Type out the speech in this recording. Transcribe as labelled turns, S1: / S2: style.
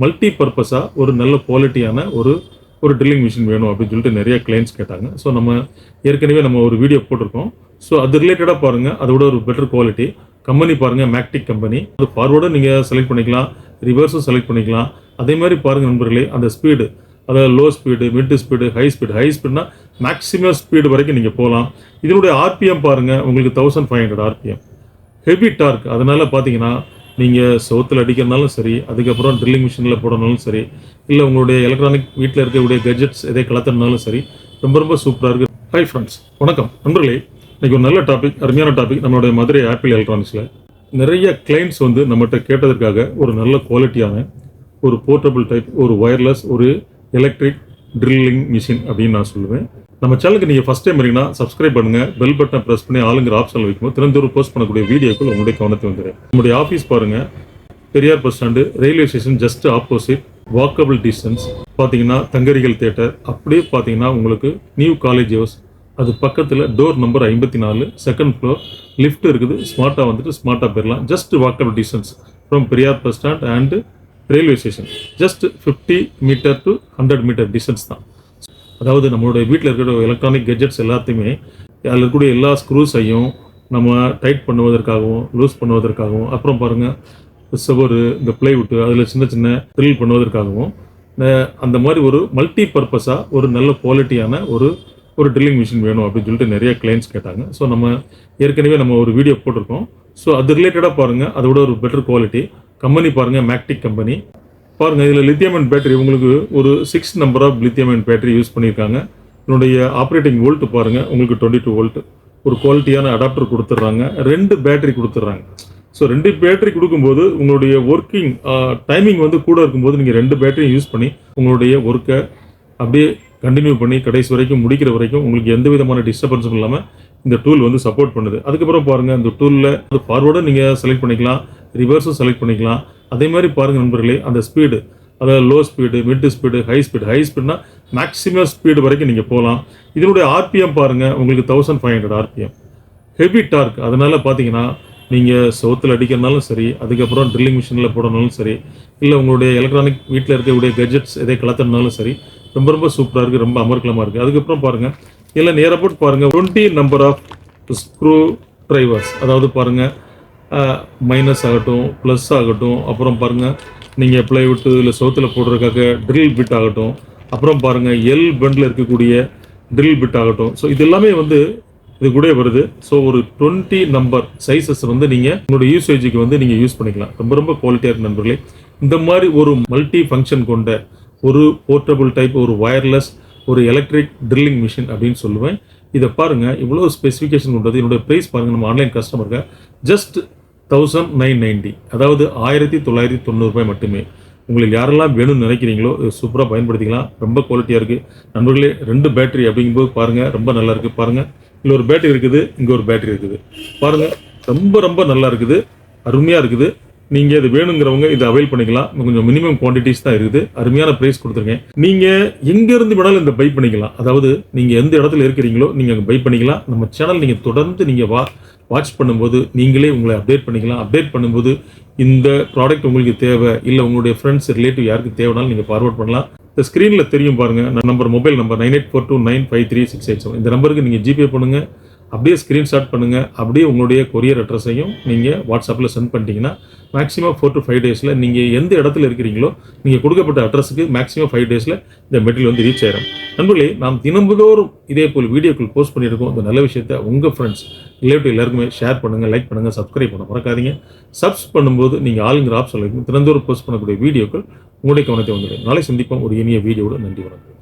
S1: Multi பர்பஸாக ஒரு நல்ல குவாலிட்டியான ஒரு ட்ரில்லிங் மிஷின் வேணும் அப்படின்னு சொல்லிட்டு நிறைய கிளைண்ட்ஸ் கேட்டாங்க. ஸோ நம்ம ஏற்கனவே ஒரு வீடியோ போட்டிருக்கோம். ஸோ அது ரிலேட்டடாக பாருங்கள், அதோட ஒரு பெட்டர் குவாலிட்டி. கம்பெனி பாருங்கள், மேக்டிக் கம்பெனி. அது ஃபார்வர்டும் நீங்கள் செலக்ட் பண்ணிக்கலாம், ரிவர்ஸும் செலக்ட் பண்ணிக்கலாம். அதே மாதிரி பாருங்கள் நண்பர்களே, அந்த ஸ்பீடு, அதாவது low speed, mid speed, high ஸ்பீடுனா மேக்ஸிமம் ஸ்பீடு வரைக்கும் நீங்கள் போகலாம். இதனுடைய ஆர்பிஎம் பாருங்கள், உங்களுக்கு 1500 ஆர்பிஎம். Heavy dark. அதனால் பார்த்தீங்கன்னா நீங்கள் சவுத்தில் அடிக்கிறனாலும் சரி, அதுக்கப்புறம் ட்ரில்லிங் மிஷினில் போடனாலும் சரி, இல்லை உங்களுடைய எலக்ட்ரானிக் வீட்டில் இருக்கக்கூடிய கெஜெட்ஸ் எதை கலத்துறதுனாலும் சரி, ரொம்ப ரொம்ப சூப்பராக இருக்குது. ஹாய் ஃப்ரெண்ட்ஸ், வணக்கம் நண்பர்களே. இன்றைக்கி ஒரு நல்ல டாபிக், அருமையான டாபிக். நம்மளுடைய மதுரை ஆப்பிள் எலக்ட்ரானிக்ஸில் நிறைய கிளைண்ட்ஸ் நம்மகிட்ட கேட்டதற்காக ஒரு நல்ல குவாலிட்டியான ஒரு போர்ட்டபிள் டைப், ஒரு வயர்லெஸ், ஒரு எலக்ட்ரிக் ட்ரில்லிங் மிஷின் அப்படின்னு நான் சொல்லுவேன். நம்ம சேனலுக்கு நீங்கள் ஃபஸ்ட் டைம் வரீங்கன்னா சப்ஸ்கிரைப் பண்ணுங்கள், பெல் பட்டனை ப்ரெஸ் பண்ணி ஆளுங்கிற ஆப்ஷனில் வைக்கும்போது தினந்தோறும் போஸ்ட் பண்ணக்கூடிய வீடியோக்கள் உங்களுடைய கவனத்தை வந்துடும். நம்முடைய ஆஃபீஸ் பாருங்கள், Periyar bus stand, railway station just opposite, walkable distance. பார்த்தீங்கன்னா தங்கரிகள் தியேட்டர், அப்படியே பார்த்தீங்கன்னா உங்களுக்கு நியூ காலேஜ் ஹவுஸ், அது பக்கத்தில் door number 54, second floor, lift இருக்குது. ஸ்மார்ட்டாக போயிடலாம். Just walkable distance from Periyar bus stand and railway station. Just 50 metre to 100 metre distance தான். அதாவது நம்மளுடைய வீட்டில் இருக்கிற எலக்ட்ரானிக் கெஜெட்ஸ் எல்லாத்தையுமே, அதில் இருக்கக்கூடிய எல்லா ஸ்க்ரூஸையும் நம்ம டைட் பண்ணுவதற்காகவும் லூஸ் பண்ணுவதற்காகவும், அப்புறம் பாருங்கள் சுவர், இந்த பிளைவுட்டு, அதில் சின்ன சின்ன ட்ரில் பண்ணுவதற்காகவும், அந்த மாதிரி ஒரு மல்டி பர்பஸாக ஒரு நல்ல குவாலிட்டியான ஒரு ட்ரில்லிங் மிஷின் வேணும் அப்படின்னு சொல்லிட்டு நிறைய கிளைண்ட்ஸ் கேட்டாங்க. ஸோ நம்ம ஏற்கனவே ஒரு வீடியோ போட்டிருக்கோம். ஸோ அது ரிலேட்டடாக பாருங்கள், அதோட ஒரு பெட்டர் குவாலிட்டி. கம்பெனி பாருங்கள், மேக்டிக் கம்பெனி. பாருங்கள், இதில் லித்தியம் அயன் பேட்டரி, உங்களுக்கு ஒரு 6 number of lithium ion battery use பண்ணியிருக்காங்க. இதனுடைய ஆப்ரேட்டிங் வோல்ட் பாருங்கள், உங்களுக்கு 22 வோல்ட். ஒரு குவாலிட்டியான அடாப்டர் கொடுத்துட்றாங்க. 2 பேட்டரி கொடுத்துட்றாங்க. ஸோ 2 பேட்டரி கொடுக்கும்போது உங்களுடைய ஒர்க்கிங் டைமிங் கூட இருக்கும்போது நீங்கள் 2 பேட்டரியும் யூஸ் பண்ணி உங்களுடைய ஒர்க்கை அப்படியே கண்டினியூ பண்ணி கடைசி வரைக்கும் முடிக்கிற வரைக்கும் உங்களுக்கு எந்த விதமான டிஸ்டர்பன்ஸும் இல்லாமல் இந்த டூல் சப்போர்ட் பண்ணுது. அதுக்கப்புறம் பாருங்கள், இந்த டூலில் ஃபார்வர்டும் நீங்கள் செலக்ட் பண்ணிக்கலாம், ரிவர்ஸும் செலக்ட் பண்ணிக்கலாம். அதே மாதிரி பாருங்கள் நண்பர்களே, அந்த ஸ்பீடு, அதாவது low speed, mid speed, high ஸ்பீடுனா மேக்ஸிமம் ஸ்பீடு வரைக்கும் நீங்கள் போகலாம். இதனுடைய ஆர்பிஎம் பாருங்கள், உங்களுக்கு 1500 ஆர்பிஎம். Heavy dark. அதனால் பார்த்தீங்கன்னா நீங்கள் சவுத்தில் அடிக்கிறனாலும் சரி, அதுக்கப்புறம் ட்ரில்லிங் மிஷினில் போடனாலும் சரி, இல்லை உங்களுடைய எலக்ட்ரானிக் வீட்டில் இருக்கக்கூடிய கெஜெட்ஸ் எதை கலத்துறதுனாலும் சரி, ரொம்ப ரொம்ப சூப்பராக இருக்குது, ரொம்ப அமர்க்கலமாக இருக்குது. அதுக்கப்புறம் பாருங்கள், இல்லை நேராக போட்டு பாருங்கள், 20 நம்பர் ஆஃப் ஸ்க்ரூ ட்ரைவர்ஸ். அதாவது பாருங்கள், மைனஸ் ஆகட்டும், ப்ளஸ் ஆகட்டும், அப்புறம் பாருங்கள் நீங்கள் பிளைவுட்டு இல்லை சவுத்தில் போடுறதுக்காக ட்ரில் பிட் ஆகட்டும், அப்புறம் பாருங்கள் எல் பெண்டில் இருக்கக்கூடிய ட்ரில் பிட் ஆகட்டும். ஸோ இது எல்லாமே இது கூட வருது. ஸோ ஒரு 20 நம்பர் சைஸஸ் நீங்கள் உங்களோட யூசேஜுக்கு நீங்கள் யூஸ் பண்ணிக்கலாம். ரொம்ப ரொம்ப குவாலிட்டியாக இருக்கு நண்பர்களே. இந்த மாதிரி ஒரு மல்டி ஃபங்க்ஷன் கொண்ட ஒரு போர்ட்டபிள் டைப், ஒரு வயர்லெஸ், ஒரு எலக்ட்ரிக் ட்ரில்லிங் மிஷின் அப்படின்னு சொல்லுவேன். இதை பாருங்கள், இவ்வளோ ஸ்பெசிஃபிகேஷன் கொண்டது. என்னோட ப்ரைஸ் பாருங்கள், நம்ம ஆன்லைன் கஸ்டமருக்கு ஜஸ்ட் 1990, அதாவது 1990 ரூபாய் மட்டுமே. உங்களுக்கு யாரெல்லாம் வேணும்னு நினைக்கிறீங்களோ சூப்பராக பயன்படுத்திக்கலாம். ரொம்ப குவாலிட்டியாக இருக்குது நண்பர்களே. 2 பேட்டரி அப்படிங்கும்போது பாருங்கள், ரொம்ப நல்லா இருக்குது. பாருங்கள், இதில் ஒரு பேட்டரி இருக்குது, இங்கே ஒரு பேட்டரி இருக்குது. பாருங்கள், ரொம்ப ரொம்ப நல்லா இருக்குது, அருமையாக இருக்குது. நீங்கள் இது வேணுங்கிறவங்க இதை அவைல் பண்ணிக்கலாம். கொஞ்சம் மினிமம் குவான்டிட்டிஸ் தான் இருக்குது. அருமையான ப்ரைஸ் கொடுத்துருக்கேன். நீங்கள் எங்கேருந்து வேணாலும் இந்த பை பண்ணிக்கலாம். அதாவது நீங்கள் எந்த இடத்துல இருக்கிறீங்களோ நீங்கள் அங்கே பை பண்ணிக்கலாம். நம்ம சேனல் நீங்கள் தொடர்ந்து நீங்கள் வாட்ச் பண்ணும்போது நீங்களே உங்களை அப்டேட் பண்ணிக்கலாம். அப்டேட் பண்ணும்போது இந்த ப்ராடக்ட் உங்களுக்கு தேவை, இல்லை உங்களுடைய ஃப்ரெண்ட்ஸ் ரிலேட்டிவ் யாருக்கு தேவைனாலும் நீங்கள் ஃபார்வர்ட் பண்ணலாம். இந்த ஸ்க்ரீனில் தெரியும் பாருங்கள், மொபைல் நம்பர் 9842953687. இந்த நம்பருக்கு நீங்கள் ஜிபே பண்ணுங்கள், அப்படியே ஸ்க்ரீன்ஷாட் பண்ணுங்கள். அப்படியே உங்களுடைய கொரியர் அட்ரஸையும் நீங்கள் வாட்ஸ்அப்பில் சென்ட் பண்ணிட்டீங்கன்னா மேக்ஸிமம் 4 to 5 டேஸில் நீங்கள் எந்த இடத்துல இருக்கிறீங்களோ நீங்கள் கொடுக்கப்பட்ட அட்ரஸுக்கு மேக்ஸிமம் 5 டேஸில் இந்த மெட்டீரியல் ரீச் ஆயிடும். நண்பர்களே, நாம் தினந்தோறும் இதே போல் வீடியோக்கள் போஸ்ட் பண்ணியிருக்கோம். இந்த நல்ல விஷயத்தை உங்கள் ஃப்ரெண்ட்ஸ் ரிலேட்டிவ் எல்லாருக்குமே ஷேர் பண்ணுங்கள், லைக் பண்ணுங்கள், சப்ஸ்கிரைப் பண்ண மறக்காதீங்க. சப்ஸ் பண்ணும்போது நீங்கள் ஆளுங்கிற ஆப்ஷன் தினந்தோறும் போஸ்ட் பண்ணக்கூடிய வீடியோக்கள் உங்களுடைய கவனத்தை வந்துடும். நாளை சந்திப்போம் ஒரு இனிய வீடியோடு. நன்றி, வணக்கம்.